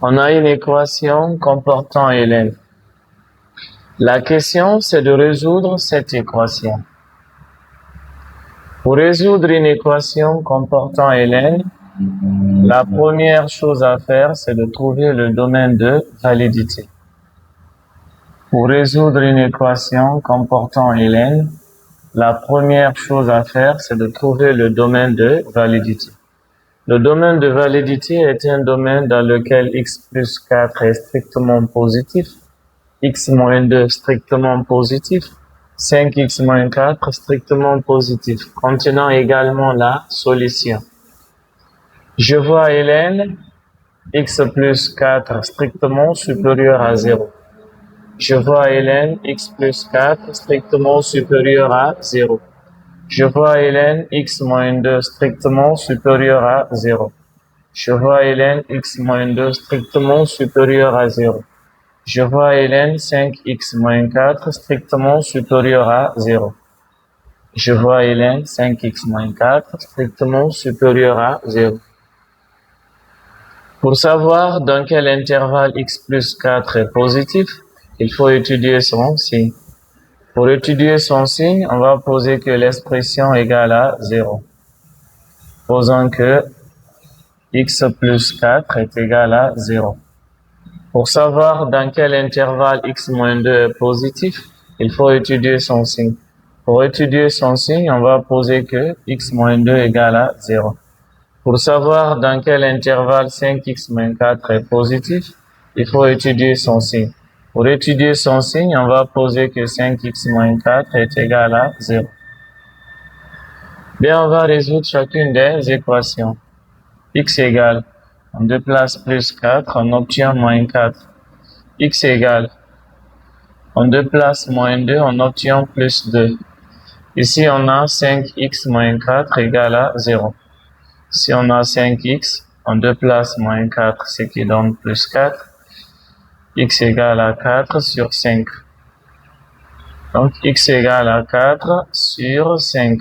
On a une équation comportant ln. La question, c'est de résoudre cette équation. Pour résoudre une équation comportant ln, la première chose à faire, c'est de trouver le domaine de validité. Pour résoudre une équation comportant ln, la première chose à faire, c'est de trouver le domaine de validité. Le domaine de validité est un domaine dans lequel x plus 4 est strictement positif, x moins 2 strictement positif, 5x moins 4 strictement positif, contenant également la solution. Je vois ln x plus 4 strictement supérieur à 0. Je vois ln x plus 4 strictement supérieur à 0. Je vois ln x moins 2 strictement supérieur à 0. Je vois ln x moins 2 strictement supérieur à 0. Je vois ln 5x moins 4 strictement supérieur à 0. Je vois ln 5x moins 4 strictement supérieur à 0. Pour savoir dans quel intervalle x plus 4 est positif, il faut étudier son signe. Pour étudier son signe, on va poser que l'expression égale à 0. Posons que x plus 4 est égal à 0. Pour savoir dans quel intervalle x moins 2 est positif, il faut étudier son signe. Pour étudier son signe, on va poser que x moins 2 égale à 0. Pour savoir dans quel intervalle 5x moins 4 est positif, il faut étudier son signe. Pour étudier son signe, on va poser que 5x moins 4 est égal à 0. Bien, on va résoudre chacune des équations. X égale, on déplace plus 4, on obtient moins 4. X égale, on déplace moins 2, on obtient plus 2. Ici, on a 5x moins 4 égale à 0. Si on a 5x, on déplace moins 4, ce qui donne plus 4. X égale à 4 sur 5. Donc, x égale à 4 sur 5.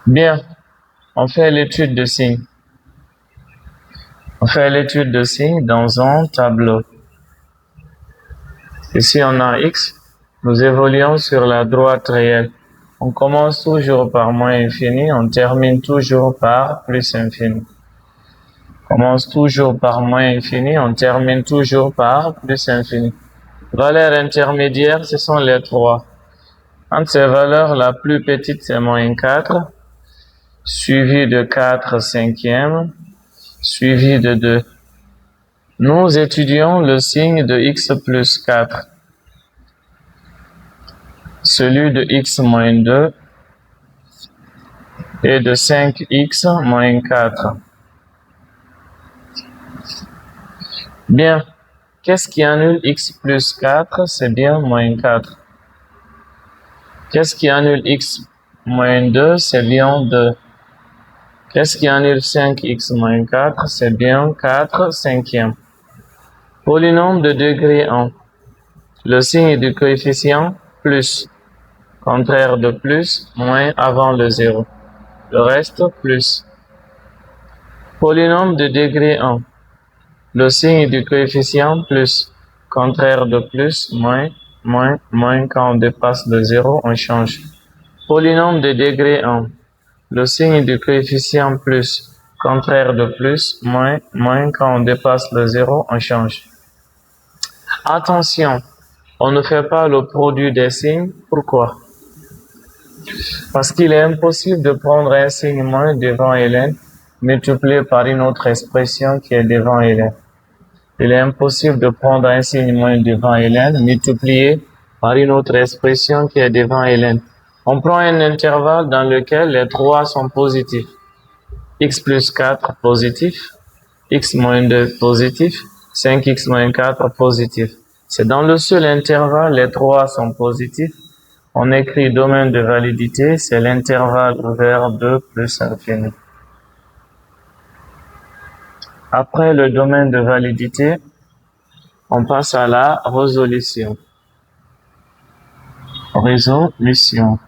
Bien, on fait l'étude de signe. On fait l'étude de signe dans un tableau. Ici, on a x. Nous évoluons sur la droite réelle. On commence toujours par moins infini, on termine toujours par plus infini. On commence toujours par moins infini, on termine toujours par plus infini. Valeurs intermédiaires, ce sont les 3. Entre ces valeurs, la plus petite, c'est moins 4, suivi de 4 cinquièmes, suivi de 2. Nous étudions le signe de x plus 4. Celui de x moins 2 et de 5x moins 4. Bien, qu'est-ce qui annule x plus 4? C'est bien moins 4. Qu'est-ce qui annule x moins 2? C'est bien 2. Qu'est-ce qui annule 5x moins 4? C'est bien 4 cinquièmes. Polynôme de degré 1. Le signe du coefficient plus. Contraire de plus, moins avant le 0. Le reste, plus. Polynôme de degré 1. Le signe du coefficient plus. Contraire de plus, moins, moins. Quand on dépasse le 0, on change. Polynôme de degré 1. Le signe du coefficient plus. Contraire de plus, moins. Quand on dépasse le 0, on change. Attention, on ne fait pas le produit des signes. Pourquoi? Parce qu'il est impossible de prendre un signe moins devant ln multiplié par une autre expression qui est devant ln. Il est impossible de prendre un signe moins devant ln multiplié par une autre expression qui est devant ln. On prend un intervalle dans lequel les 3 sont positifs. X plus 4 positif, x moins 2 positif, 5x moins 4 positif. C'est dans le seul intervalle, les 3 sont positifs. On écrit domaine de validité, c'est l'intervalle ouvert de plus infini. Après le domaine de validité, on passe à la résolution. Résolution.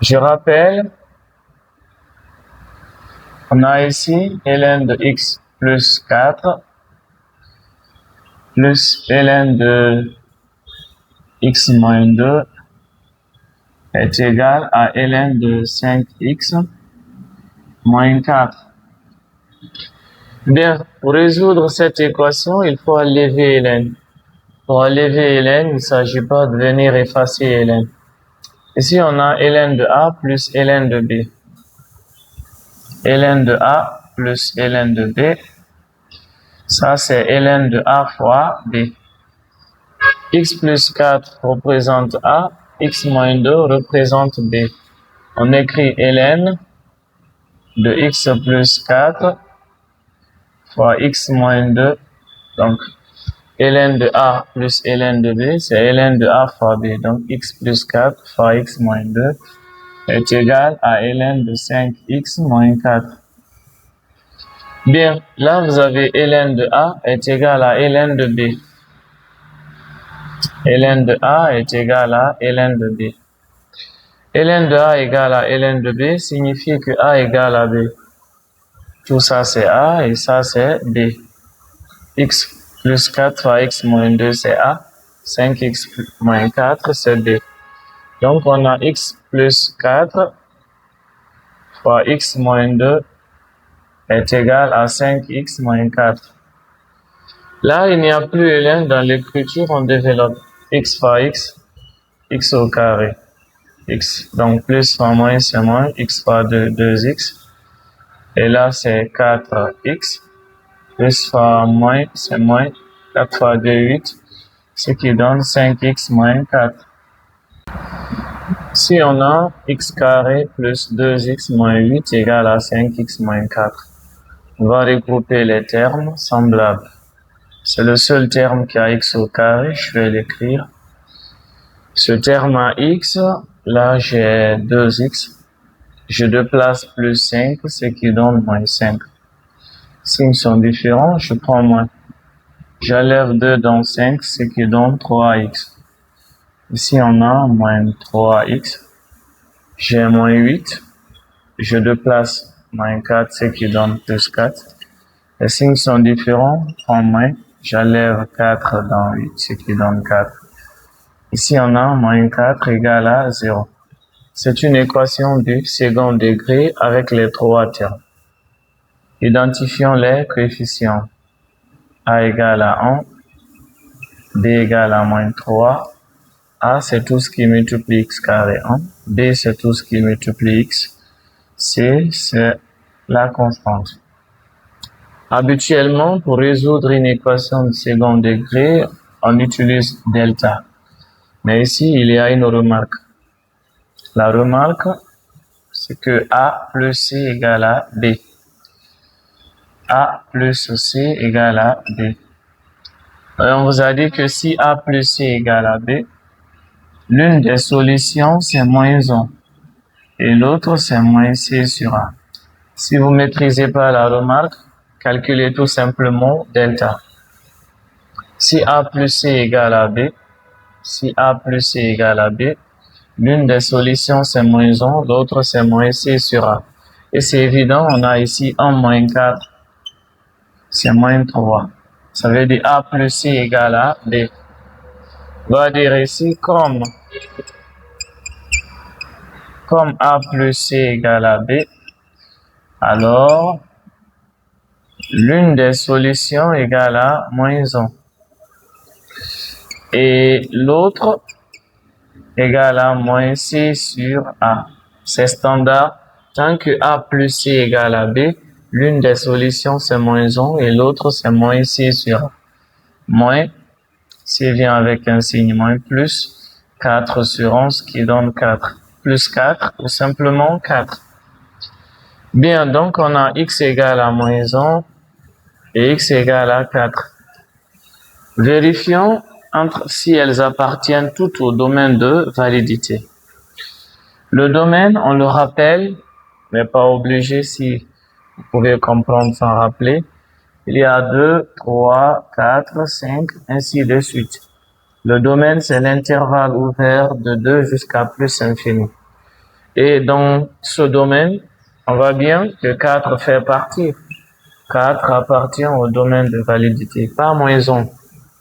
Je rappelle On a ici ln de x plus 4 plus ln de x moins 2 est égal à ln de 5x moins 4. Bien, pour résoudre cette équation, il faut enlever ln. Pour enlever ln, il ne s'agit pas de venir effacer ln. Ici, on a ln de a plus ln de b. Ln de a plus ln de b. Ça, c'est ln de a fois b. X plus 4 représente a, x moins 2 représente b. On écrit ln de x plus 4 fois x moins 2. Donc, ln de a plus ln de b, c'est ln de a fois b. Donc, x plus 4 fois x moins 2 est égal à ln de 5x moins 4. Bien, là, vous avez ln de a est égal à ln de b. Ln de a est égal à ln de b. Ln de a égale à ln de b signifie que a égale à b. Tout ça, c'est a et ça, c'est b. X plus 4 fois x moins 2, c'est a. 5x moins 4, c'est b. Donc, on a x plus 4 fois x moins 2 est égal à 5x moins 4. Là, il n'y a plus ln dans l'écriture, on développe x fois x au carré. X, donc plus fois moins, c'est moins, x fois 2, 2x. Et là, c'est 4x. Plus fois moins, c'est moins, 4 fois 2, 8. Ce qui donne 5x moins 4. Si on a x carré plus 2x moins 8 égale à 5x moins 4, on va regrouper les termes semblables. C'est le seul terme qui a x au carré, je vais l'écrire. Ce terme a x, là j'ai 2x. Je déplace plus 5, ce qui donne moins 5. Signes sont différents, je prends moins. J'enlève 2 dans 5, ce qui donne 3x. Ici, on a moins 3x. J'ai moins 8. Je déplace moins 4, ce qui donne plus 4. Les signes sont différents, je prends moins. J'enlève 4 dans 8, ce qui donne 4. Ici, on a moins 4 égale à 0. C'est une équation du second degré avec les trois termes. Identifions les coefficients. A égale à 1, B égale à moins 3, A c'est tout ce qui multiplie x carré 1, B c'est tout ce qui multiplie x, C c'est la constante. Habituellement, pour résoudre une équation de second degré, on utilise delta. Mais ici, il y a une remarque. La remarque, c'est que A plus C égale à B. A plus C égale à B. Et on vous a dit que si A plus C égale à B, l'une des solutions, c'est moins 1. Et l'autre, c'est moins C sur A. Si vous ne maîtrisez pas la remarque, calculez tout simplement delta. Si A plus C égale à B, si A plus C égale à B, l'une des solutions, c'est moins 1, l'autre, c'est moins C sur A. Et c'est évident, on a ici 1 moins 4, c'est moins 3. Ça veut dire A plus C égale à B. On va dire ici, comme A plus C égale à B, alors, l'une des solutions égale à moins 1. Et l'autre égale à moins C sur A. C'est standard. Tant que A plus C égale à B, l'une des solutions c'est moins 1 et l'autre c'est moins C sur A. Moins, C vient avec un signe moins plus, 4 sur 11 qui donne 4. Plus 4 ou simplement 4. Bien, donc on a x égale à moins 1 et x égale à 4. Vérifions si elles appartiennent toutes au domaine de validité. Le domaine, on le rappelle, mais pas obligé si vous pouvez comprendre sans rappeler. Il y a 2, 3, 4, 5, ainsi de suite. Le domaine, c'est l'intervalle ouvert de 2 jusqu'à plus infini. Et dans ce domaine, On voit bien que 4 fait partie. 4 appartient au domaine de validité, pas moins 1.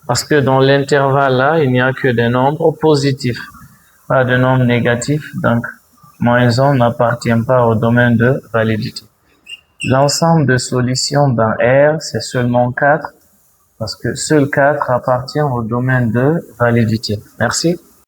Parce que dans l'intervalle là, il n'y a que des nombres positifs, pas de nombres négatifs. Donc, moins 1 n'appartient pas au domaine de validité. L'ensemble de solutions dans R, c'est seulement 4, parce que seul 4 appartient au domaine de validité. Merci.